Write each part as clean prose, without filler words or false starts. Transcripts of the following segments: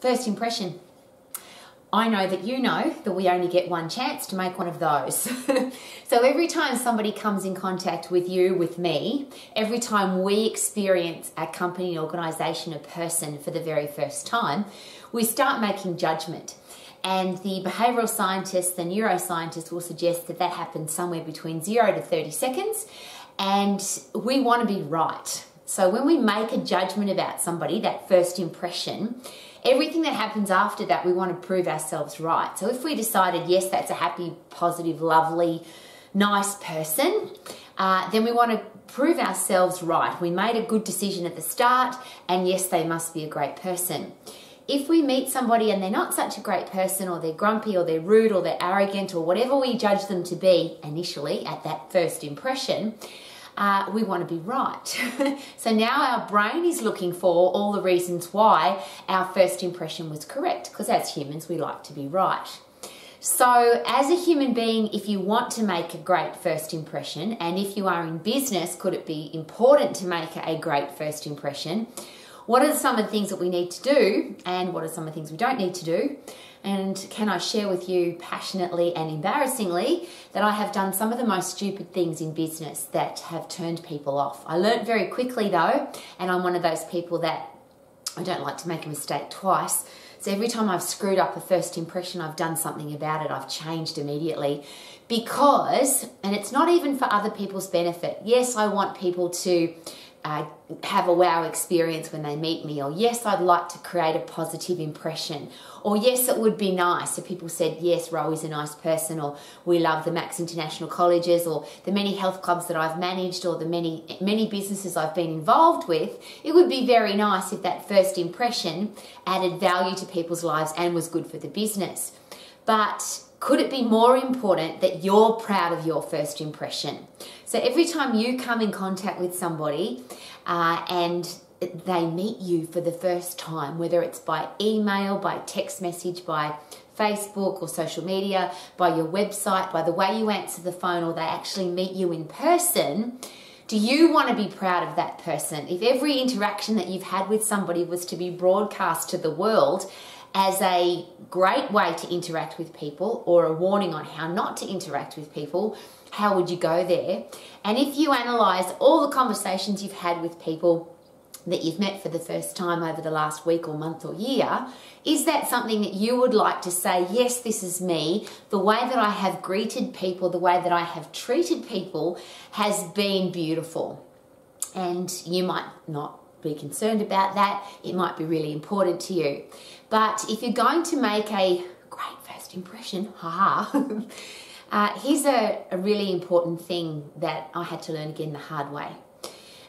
First impression. I know that you know that we only get one chance to make one of those. So every time somebody comes in contact with you, with me, every time we experience a company, an organisation, a person for the very first time, we start making judgment. And the behavioural scientists, the neuroscientists will suggest that that happens somewhere between 0 to 30 seconds. And we want to be right. So when we make a judgment about somebody, that first impression, everything that happens after that, we want to prove ourselves right. So if we decided, yes, that's a happy, positive, lovely, nice person, then we want to prove ourselves right. We made a good decision at the start, and yes, they must be a great person. If we meet somebody and they're not such a great person, or they're grumpy, or they're rude, or they're arrogant, or whatever we judge them to be initially at that first impression, we want to be right. So now our brain is looking for all the reasons why our first impression was correct, because as humans, we like to be right. So as a human being, if you want to make a great first impression, and if you are in business, could it be important to make a great first impression? What are some of the things that we need to do, and what are some of the things we don't need to do? And can I share with you passionately and embarrassingly that I have done some of the most stupid things in business that have turned people off. I learned very quickly though, and I'm one of those people that I don't like to make a mistake twice. So every time I've screwed up a first impression, I've done something about it. I've changed immediately because, and it's not even for other people's benefit. Yes, I want people to have a wow experience when they meet me, or yes, I'd like to create a positive impression, or yes, it would be nice if people said, yes, Rowie's a nice person, or we love the Max International Colleges, or the many health clubs that I've managed, or the many businesses I've been involved with. It would be very nice if that first impression added value to people's lives and was good for the business. But could it be more important that you're proud of your first impression? So every time you come in contact with somebody and they meet you for the first time, whether it's by email, by text message, by Facebook or social media, by your website, by the way you answer the phone, or they actually meet you in person, do you want to be proud of that person? If every interaction that you've had with somebody was to be broadcast to the world as a great way to interact with people, or a warning on how not to interact with people, how would you go there? And if you analyse all the conversations you've had with people that you've met for the first time over the last week or month or year, is that something that you would like to say, yes, this is me, the way that I have greeted people, the way that I have treated people has been beautiful? And you might not be concerned about that. It might be really important to you. But if you're going to make a great first impression, here's a really important thing that I had to learn again the hard way.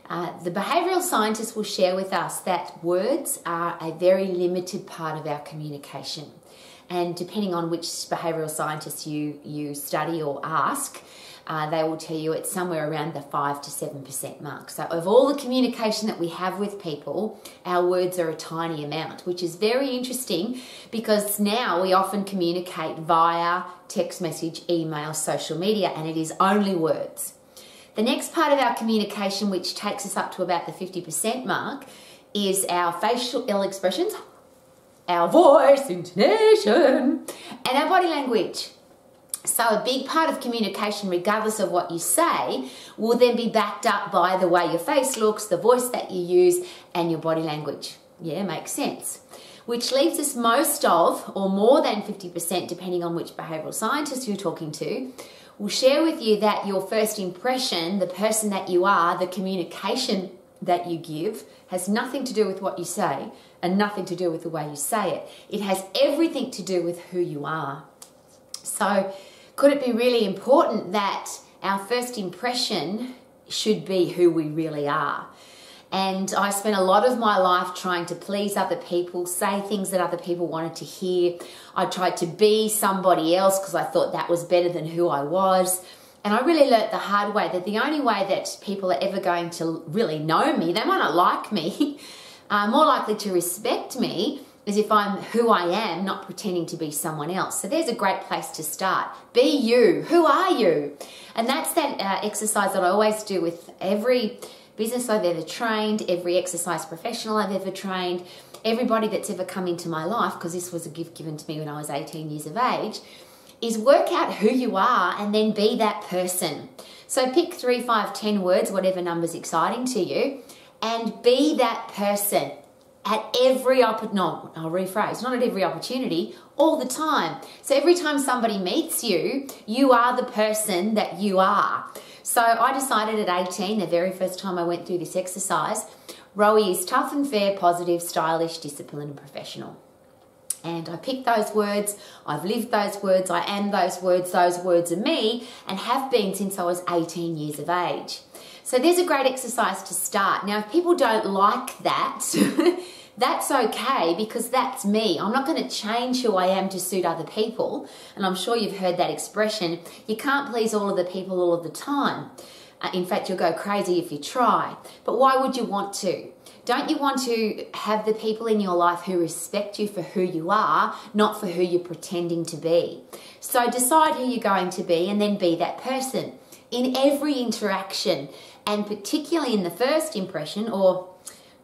The behavioural scientists will share with us that words are a very limited part of our communication. And depending on which behavioural scientists you study or ask, they will tell you it's somewhere around the 5 to 7% mark. So of all the communication that we have with people, our words are a tiny amount, which is very interesting because now we often communicate via text message, email, social media, and it is only words. The next part of our communication, which takes us up to about the 50% mark, is our facial expressions, our voice, intonation, and our body language. So a big part of communication, regardless of what you say, will then be backed up by the way your face looks, the voice that you use, and your body language. Yeah, makes sense. Which leaves us most of, or more than 50%, depending on which behavioural scientist you're talking to, will share with you that your first impression, the person that you are, the communication that you give, has nothing to do with what you say and nothing to do with the way you say it. It has everything to do with who you are. So could it be really important that our first impression should be who we really are? And I spent a lot of my life trying to please other people, say things that other people wanted to hear. I tried to be somebody else because I thought that was better than who I was. And I really learnt the hard way that the only way that people are ever going to really know me, they might not like me, more likely to respect me, is if I'm who I am, not pretending to be someone else. So there's a great place to start. Be you. Who are you? And that's that exercise that I always do with every business I've ever trained, every exercise professional I've ever trained, everybody that's ever come into my life, because this was a gift given to me when I was 18 years of age, is work out who you are and then be that person. So pick 3, 5, 10 words, whatever number's exciting to you, and be that person at every no, I'll rephrase, not at every opportunity, all the time. So every time somebody meets you, you are the person that you are. So I decided at 18, the very first time I went through this exercise, Rowie is tough and fair, positive, stylish, disciplined and professional. And I picked those words, I've lived those words, I am those words are me, and have been since I was 18 years of age. So there's a great exercise to start. Now, if people don't like that, that's okay, because that's me. I'm not going to change who I am to suit other people. And I'm sure you've heard that expression. You can't please all of the people all of the time. In fact, you'll go crazy if you try. But why would you want to? Don't you want to have the people in your life who respect you for who you are, not for who you're pretending to be? So decide who you're going to be and then be that person in every interaction, and particularly in the first impression, or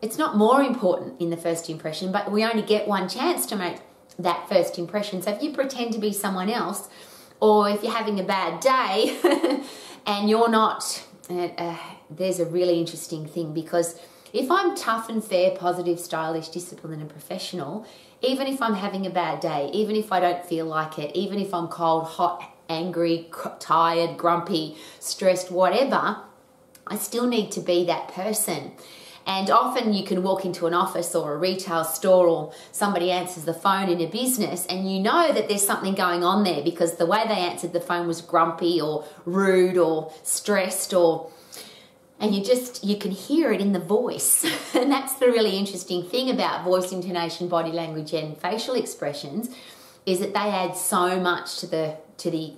it's not more important in the first impression, but we only get one chance to make that first impression. So if you pretend to be someone else, or if you're having a bad day and you're not, there's a really interesting thing, because if I'm tough and fair, positive, stylish, disciplined and professional, even if I'm having a bad day, even if I don't feel like it, even if I'm cold, hot, angry, tired, grumpy, stressed, whatever, I still need to be that person. And often you can walk into an office or a retail store, or somebody answers the phone in a business, and you know that there's something going on there because the way they answered the phone was grumpy or rude or stressed, and you can hear it in the voice. And that's the really interesting thing about voice, intonation, body language and facial expressions, is that they add so much to the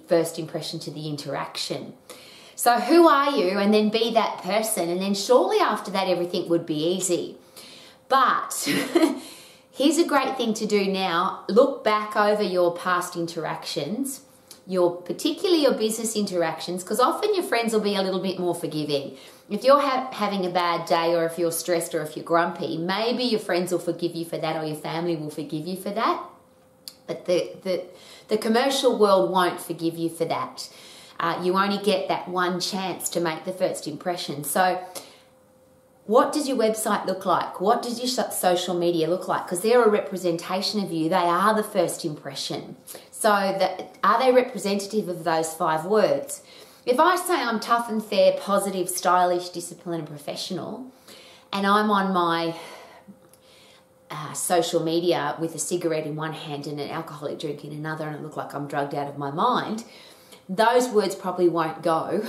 first impression, to the interaction. So who are you? And then be that person. And then shortly after that, everything would be easy. But here's a great thing to do now. Look back over your past interactions, particularly your business interactions, because often your friends will be a little bit more forgiving. If you're having a bad day, or if you're stressed, or if you're grumpy, maybe your friends will forgive you for that, or your family will forgive you for that. But the commercial world won't forgive you for that. You only get that one chance to make the first impression. So what does your website look like? What does your social media look like? Because they're a representation of you. They are the first impression. So are they representative of those 5 words? If I say I'm tough and fair, positive, stylish, disciplined and professional, and I'm on my social media with a cigarette in one hand and an alcoholic drink in another, and I look like I'm drugged out of my mind, those words probably won't go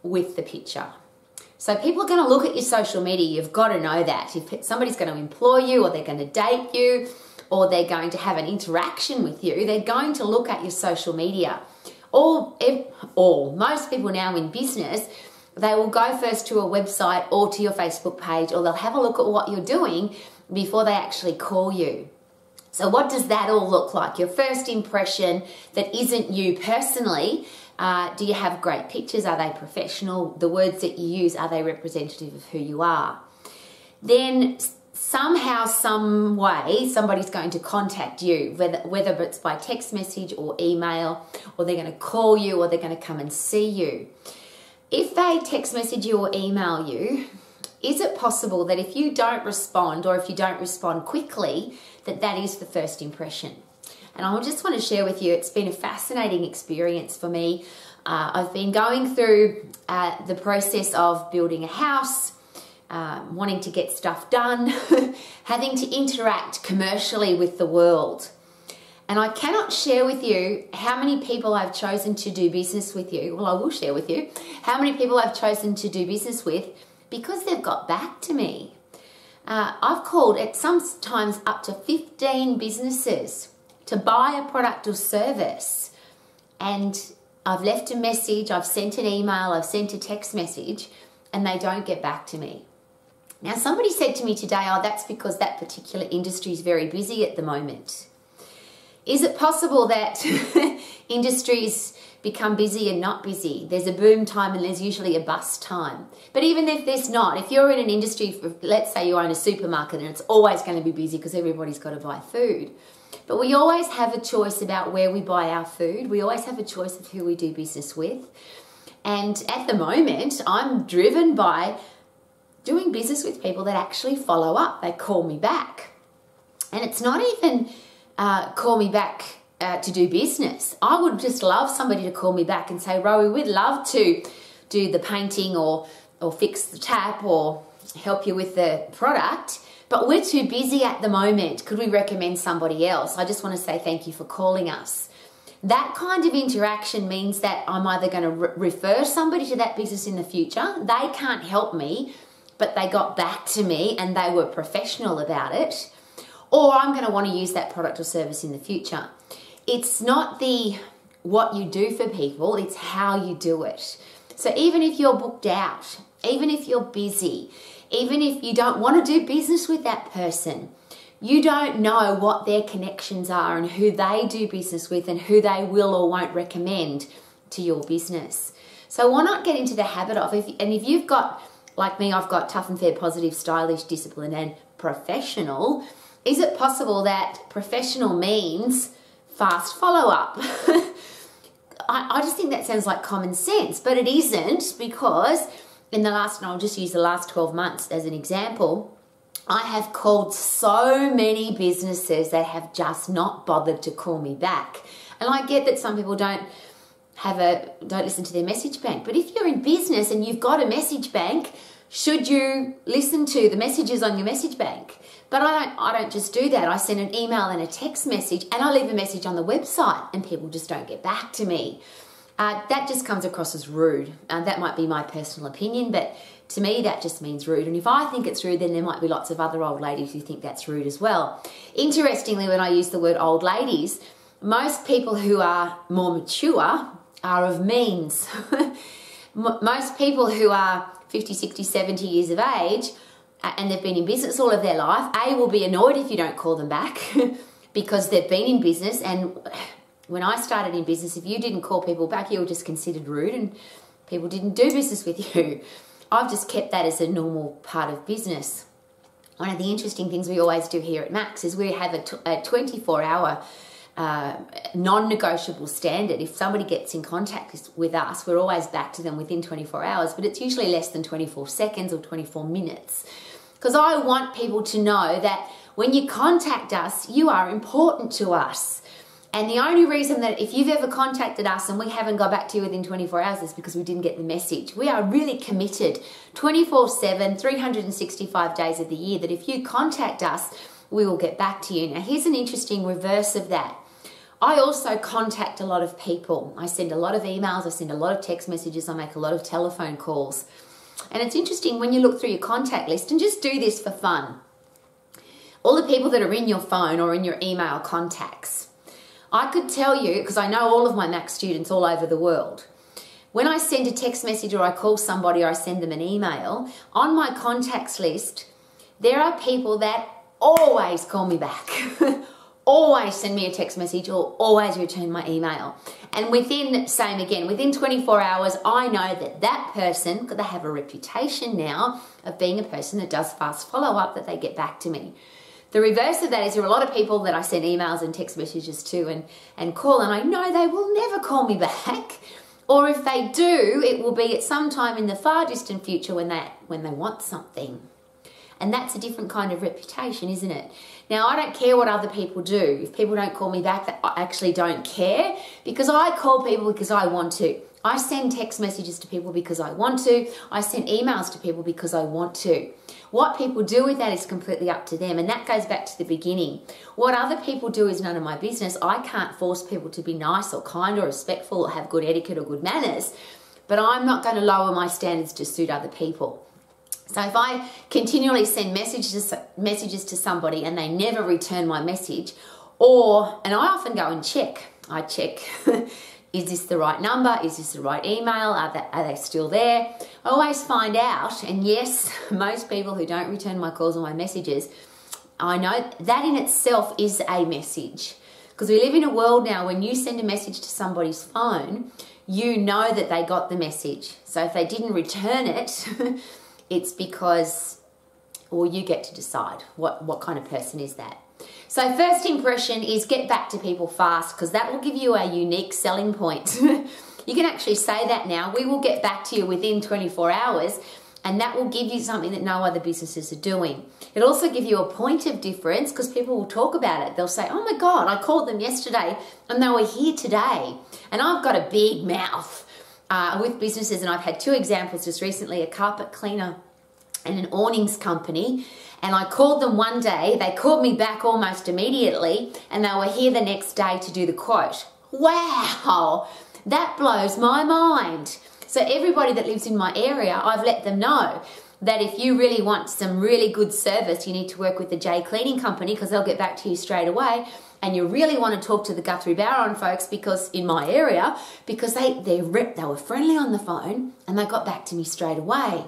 with the picture. So people are going to look at your social media. You've got to know that. If somebody's going to employ you, or they're going to date you, or they're going to have an interaction with you, they're going to look at your social media. Most people now in business, they will go first to a website or to your Facebook page, or they'll have a look at what you're doing before they actually call you. So what does that all look like? Your first impression that isn't you personally. Do you have great pictures? Are they professional? The words that you use, are they representative of who you are? Then somehow, some way, somebody's going to contact you, whether it's by text message or email, or they're going to call you, or they're going to come and see you. If they text message you or email you, is it possible that if you don't respond, or if you don't respond quickly, that is the first impression? And I just want to share with you, it's been a fascinating experience for me. I've been going through the process of building a house, wanting to get stuff done, having to interact commercially with the world. And I cannot share with you how many people I've chosen to do business with you. Well, I will share with you how many people I've chosen to do business with because they've got back to me. I've called at sometimes up to 15 businesses to buy a product or service, and I've left a message, I've sent an email, I've sent a text message, and they don't get back to me. Now, somebody said to me today, oh, that's because that particular industry is very busy at the moment. Is it possible that industries become busy and not busy. There's a boom time and there's usually a bust time. But even if there's not, if you're in an industry, let's say you own a supermarket and it's always going to be busy because everybody's got to buy food. But we always have a choice about where we buy our food. We always have a choice of who we do business with. And at the moment, I'm driven by doing business with people that actually follow up. They call me back. And it's not even call me back to do business. I would just love somebody to call me back and say, Rowie, we'd love to do the painting or fix the tap or help you with the product, but we're too busy at the moment. Could we recommend somebody else? I just want to say thank you for calling us. That kind of interaction means that I'm either going to refer somebody to that business in the future. They can't help me, but they got back to me and they were professional about it. Or I'm going to want to use that product or service in the future. It's not what you do for people, it's how you do it. So even if you're booked out, even if you're busy, even if you don't want to do business with that person, you don't know what their connections are and who they do business with and who they will or won't recommend to your business. So why not get into the habit of, if you've got, like me, I've got tough and fair, positive, stylish, disciplined and professional. Is it possible that professional means fast follow-up? I just think that sounds like common sense, but it isn't, because in the last, and I'll just use the last 12 months as an example, I have called so many businesses that have just not bothered to call me back. And I get that some people don't listen to their message bank, but if you're in business and you've got a message bank, should you listen to the messages on your message bank? But I don't just do that. I send an email and a text message, and I leave a message on the website, and people just don't get back to me. That just comes across as rude. That might be my personal opinion, but to me that just means rude. And if I think it's rude, then there might be lots of other old ladies who think that's rude as well. Interestingly, when I use the word old ladies, most people who are more mature are of means. Most people who are 50, 60, 70 years of age and they've been in business all of their life, will be annoyed if you don't call them back because they've been in business. And when I started in business, if you didn't call people back, you were just considered rude and people didn't do business with you. I've just kept that as a normal part of business. One of the interesting things we always do here at Max is we have a 24-hour non-negotiable standard. If somebody gets in contact with us, we're always back to them within 24 hours, but it's usually less than 24 seconds or 24 minutes. Because I want people to know that when you contact us, you are important to us. And the only reason that if you've ever contacted us and we haven't got back to you within 24 hours is because we didn't get the message. We are really committed 24/7, 365 days of the year, that if you contact us, we will get back to you. Now, here's an interesting reverse of that. I also contact a lot of people. I send a lot of emails, I send a lot of text messages, I make a lot of telephone calls. And it's interesting when you look through your contact list, and just do this for fun. All the people that are in your phone or in your email contacts, I could tell you, because I know all of my Max students all over the world, when I send a text message or I call somebody or I send them an email, on my contacts list, there are people that always call me back, always send me a text message or always return my email. And within 24 hours, I know that that person, because they have a reputation now of being a person that does fast follow-up, that they get back to me. The reverse of that is there are a lot of people that I send emails and text messages to and call, and I know they will never call me back. Or if they do, it will be at some time in the far distant future when they want something. And that's a different kind of reputation, isn't it? Now, I don't care what other people do. If people don't call me back, I actually don't care, because I call people because I want to. I send text messages to people because I want to. I send emails to people because I want to. What people do with that is completely up to them, and that goes back to the beginning. What other people do is none of my business. I can't force people to be nice or kind or respectful or have good etiquette or good manners, but I'm not going to lower my standards to suit other people. So if I continually send messages to somebody and they never return my message, and I often go and check. I check, is this the right number? Is this the right email? Are they still there? I always find out, and yes, most people who don't return my calls or my messages, I know that in itself is a message. Because we live in a world now when you send a message to somebody's phone, you know that they got the message. So if they didn't return it, it's because, well, you get to decide what kind of person is that. So first impression is get back to people fast, because that will give you a unique selling point. You can actually say that now. We will get back to you within 24 hours, and that will give you something that no other businesses are doing. It'll also give you a point of difference, because people will talk about it. They'll say, oh my God, I called them yesterday and they were here today. And I've got a big mouth with businesses, and I've had two examples just recently, a carpet cleaner and an awnings company. And I called them one day, they called me back almost immediately, and they were here the next day to do the quote. Wow, that blows my mind. So everybody that lives in my area, I've let them know that if you really want some really good service, you need to work with the J Cleaning Company, because they'll get back to you straight away. And you really want to talk to the Guthrie Barron folks, because in my area, because they were friendly on the phone and they got back to me straight away.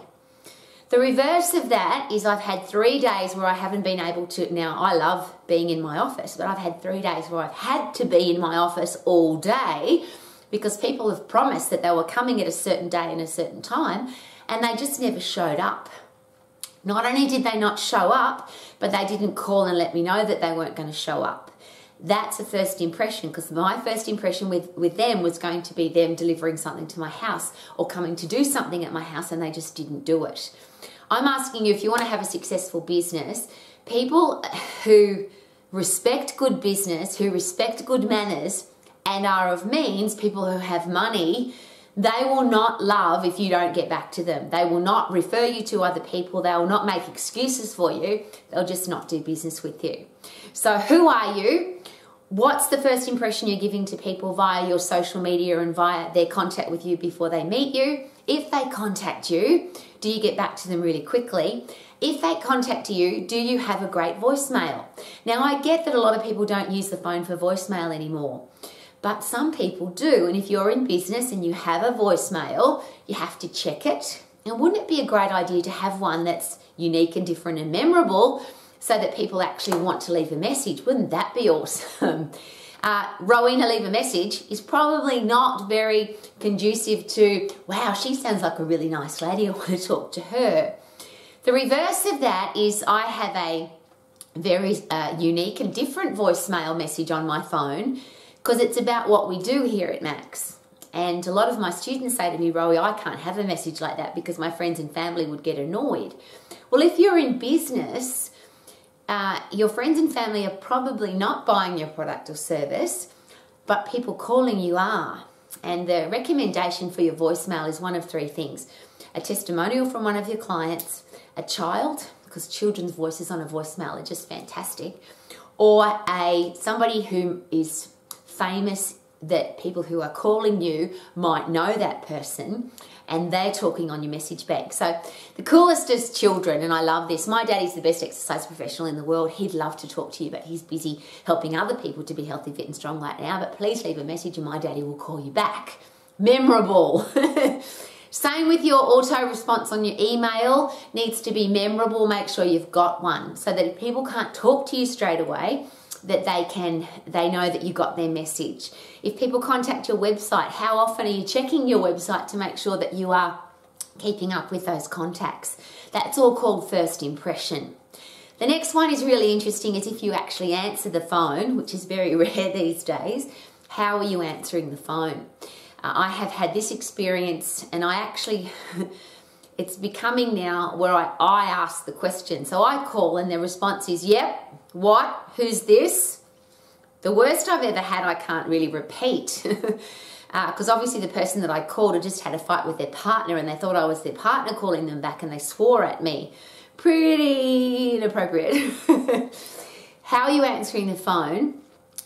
The reverse of that is I've had 3 days where I haven't been able to. Now, I love being in my office, but I've had 3 days where I've had to be in my office all day, because people have promised that they were coming at a certain day and a certain time, and they just never showed up. Not only did they not show up, but they didn't call and let me know that they weren't going to show up. That's a first impression, because my first impression with them was going to be them delivering something to my house or coming to do something at my house, and they just didn't do it. I'm asking you, if you want to have a successful business, people who respect good business, who respect good manners, and are of means, people who have money, they will not love if you don't get back to them. They will not refer you to other people. They will not make excuses for you. They'll just not do business with you. So who are you? What's the first impression you're giving to people via your social media and via their contact with you before they meet you? If they contact you, do you get back to them really quickly? If they contact you, do you have a great voicemail? Now, I get that a lot of people don't use the phone for voicemail anymore, but some people do. And if you're in business and you have a voicemail, you have to check it. And wouldn't it be a great idea to have one that's unique and different and memorable, so that people actually want to leave a message? Wouldn't that be awesome? Rowena leave a message is probably not very conducive to, wow, she sounds like a really nice lady, I want to talk to her. The reverse of that is I have a very unique and different voicemail message on my phone, because it's about what we do here at Max. And a lot of my students say to me, Rowie, I can't have a message like that because my friends and family would get annoyed. Well, if you're in business, your friends and family are probably not buying your product or service, but people calling you are. And the recommendation for your voicemail is one of three things: a testimonial from one of your clients, a child, because children's voices on a voicemail are just fantastic, or somebody who is famous that people who are calling you might know that person, and they're talking on your message bank. So the coolest is children, and I love this. My daddy's the best exercise professional in the world. He'd love to talk to you, but he's busy helping other people to be healthy, fit and strong right now. But please leave a message and my daddy will call you back. Memorable. Same with your auto response on your email. Needs to be memorable. Make sure you've got one, so that if people can't talk to you straight away, that they know that you got their message. If people contact your website, how often are you checking your website to make sure that you are keeping up with those contacts? That's all called first impression. The next one is really interesting, is if you actually answer the phone, which is very rare these days. How are you answering the phone? I have had this experience, and I actually it's becoming now where I ask the question. So I call and the response is, yep, what, who's this? The worst I've ever had I can't really repeat, because obviously the person that I called had just had a fight with their partner, and they thought I was their partner calling them back, and they swore at me. Pretty inappropriate. How are you answering the phone?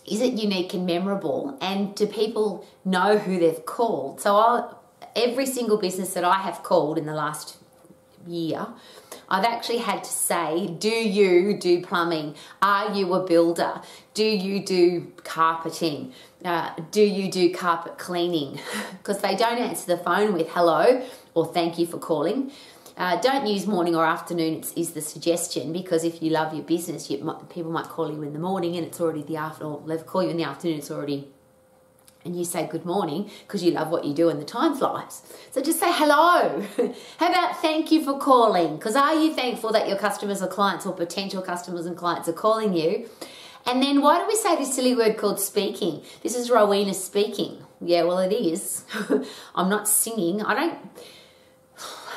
Is it unique and memorable? And do people know who they've called? So every single business that I have called in the last year, I've actually had to say, do you do plumbing? Are you a builder? Do you do carpeting? Do you do carpet cleaning? Because they don't answer the phone with hello or thank you for calling. Don't use morning or afternoon is the suggestion, because if you love your business, people might call you in the morning and it's already the afternoon, or they'll call you in the afternoon, it's already, and you say good morning because you love what you do and the time flies. So just say hello. How about thank you for calling? Because are you thankful that your customers or clients or potential customers and clients are calling you? And then why do we say this silly word called speaking? This is Rowena speaking. Yeah, well, it is. I'm not singing. I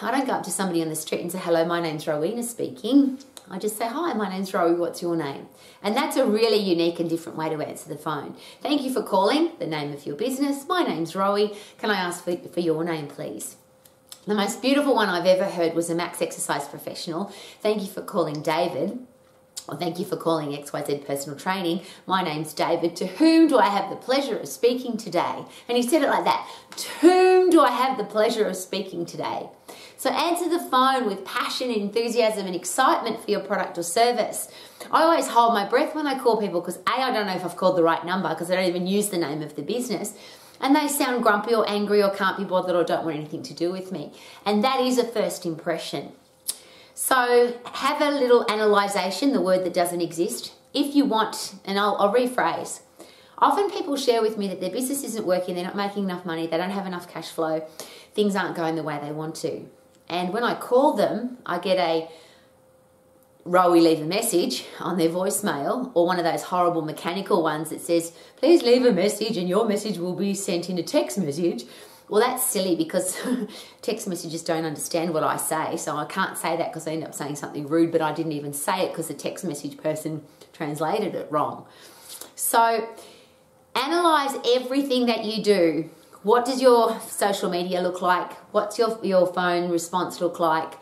don't go up to somebody on the street and say, hello, my name's Rowena speaking. I just say, hi, my name's Rowie, what's your name? And that's a really unique and different way to answer the phone. Thank you for calling, the name of your business. My name's Rowie. Can I ask for your name, please? The most beautiful one I've ever heard was a Max Exercise Professional. Thank you for calling David. Or thank you for calling XYZ Personal Training. My name's David. To whom do I have the pleasure of speaking today? And he said it like that. To whom do I have the pleasure of speaking today? So answer the phone with passion, enthusiasm, and excitement for your product or service. I always hold my breath when I call people because A, I don't know if I've called the right number because I don't even use the name of the business. And they sound grumpy or angry or can't be bothered or don't want anything to do with me. And that is a first impression. So have a little analysation, the word that doesn't exist. If you want, and I'll rephrase. Often people share with me that their business isn't working, they're not making enough money, they don't have enough cash flow, things aren't going the way they want to. And when I call them, I get a Rowie leave a message on their voicemail, or one of those horrible mechanical ones that says, please leave a message and your message will be sent in a text message. Well, that's silly because text messages don't understand what I say. So I can't say that because I end up saying something rude, but I didn't even say it because the text message person translated it wrong. So analyze everything that you do. What does your social media look like? What's your phone response look like?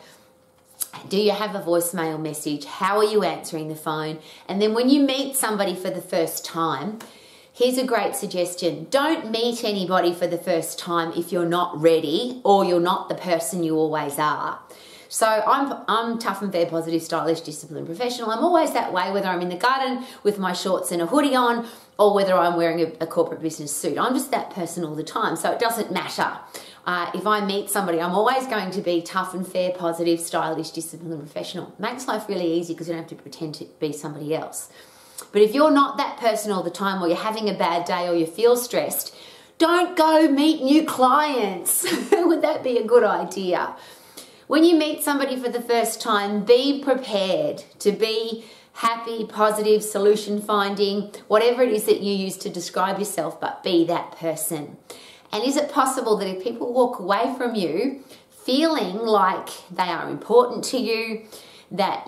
Do you have a voicemail message? How are you answering the phone? And then when you meet somebody for the first time, here's a great suggestion. Don't meet anybody for the first time if you're not ready or you're not the person you always are. So I'm tough and fair, positive, stylish, disciplined, professional. I'm always that way, whether I'm in the garden with my shorts and a hoodie on or whether I'm wearing a corporate business suit. I'm just that person all the time, so it doesn't matter. If I meet somebody, I'm always going to be tough and fair, positive, stylish, disciplined, and professional. Makes life really easy because you don't have to pretend to be somebody else. But if you're not that person all the time, or you're having a bad day, or you feel stressed, don't go meet new clients. Would that be a good idea? When you meet somebody for the first time, be prepared to be happy, positive, solution finding, whatever it is that you use to describe yourself, but be that person. And is it possible that if people walk away from you feeling like they are important to you, that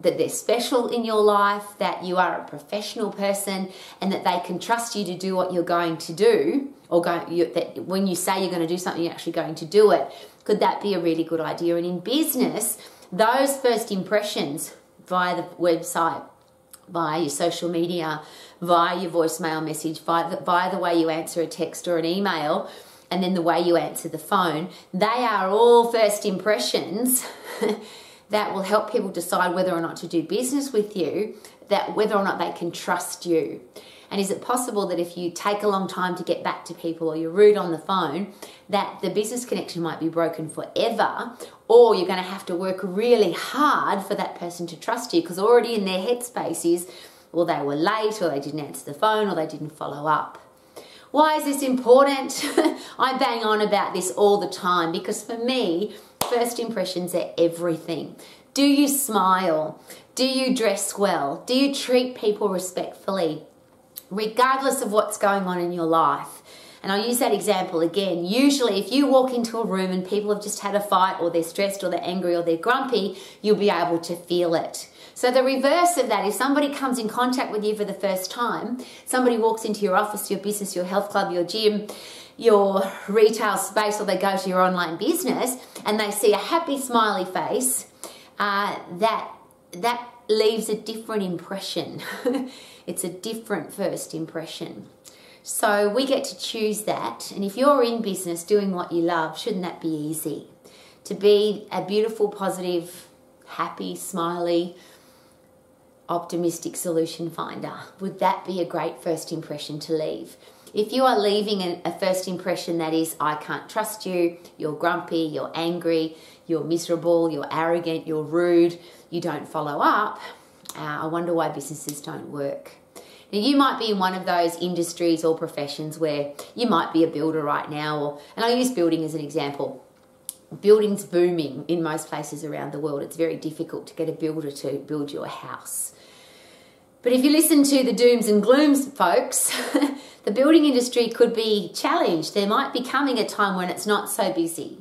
they're special in your life, that you are a professional person, and that they can trust you to do what you're going to do, or that when you say you're going to do something, you're actually going to do it? Could that be a really good idea? And in business, those first impressions via the website, via your social media, via your voicemail message, via the way you answer a text or an email, and then the way you answer the phone, they are all first impressions that will help people decide whether or not to do business with you, that whether or not they can trust you. And is it possible that if you take a long time to get back to people, or you're rude on the phone, that the business connection might be broken forever, or you're going to have to work really hard for that person to trust you because already in their headspace is, well, they were late, or they didn't answer the phone, or they didn't follow up. Why is this important? I bang on about this all the time because for me, first impressions are everything. Do you smile? Do you dress well? Do you treat people respectfully? Regardless of what's going on in your life. And I'll use that example again. Usually if you walk into a room and people have just had a fight, or they're stressed, or they're angry, or they're grumpy, you'll be able to feel it. So the reverse of that, if somebody comes in contact with you for the first time, somebody walks into your office, your business, your health club, your gym, your retail space, or they go to your online business and they see a happy smiley face, that leaves a different impression. It's a different first impression. So we get to choose that. And if you're in business doing what you love, shouldn't that be easy? To be a beautiful, positive, happy, smiley, optimistic solution finder. Would that be a great first impression to leave? If you are leaving a first impression that is, I can't trust you, you're grumpy, you're angry, you're miserable, you're arrogant, you're rude, you don't follow up, I wonder why businesses don't work. Now, you might be in one of those industries or professions where you might be a builder right now, and I'll use building as an example. Building's booming in most places around the world. It's very difficult to get a builder to build your house. But if you listen to the dooms and glooms, folks, the building industry could be challenged. There might be coming a time when it's not so busy.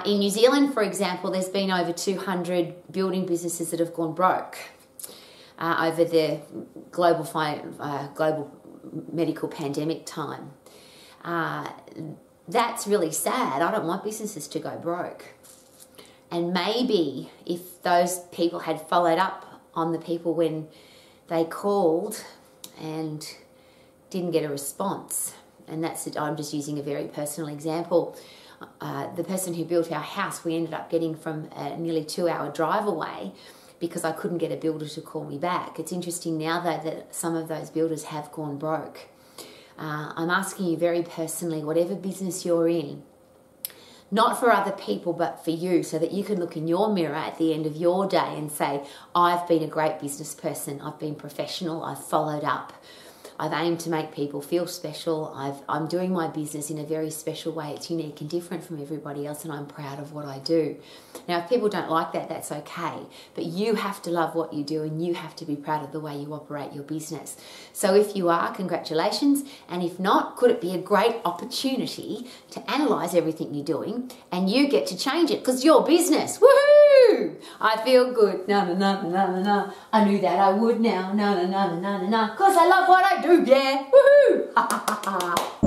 In New Zealand, for example, there's been over 200 building businesses that have gone broke over the global medical pandemic time. That's really sad. I don't want businesses to go broke. And maybe if those people had followed up on the people when they called and didn't get a response, and I'm just using a very personal example. The person who built our house, we ended up getting from a nearly 2-hour drive away because I couldn't get a builder to call me back. It's interesting now, though, that some of those builders have gone broke. I'm asking you very personally, whatever business you're in, not for other people, but for you, so that you can look in your mirror at the end of your day and say, I've been a great business person, I've been professional, I've followed up, I've aimed to make people feel special, I'm doing my business in a very special way. It's unique and different from everybody else, and I'm proud of what I do. Now, if people don't like that, that's okay. But you have to love what you do, and you have to be proud of the way you operate your business. So if you are, congratulations. And if not, could it be a great opportunity to analyse everything you're doing, and you get to change it because your business. Woohoo! I feel good. No, no, no, no, no, no. I knew that I would now. No, no, no, no, no, no, no. Because I love what I do. Yeah. Woohoo! Ha ha ha ha.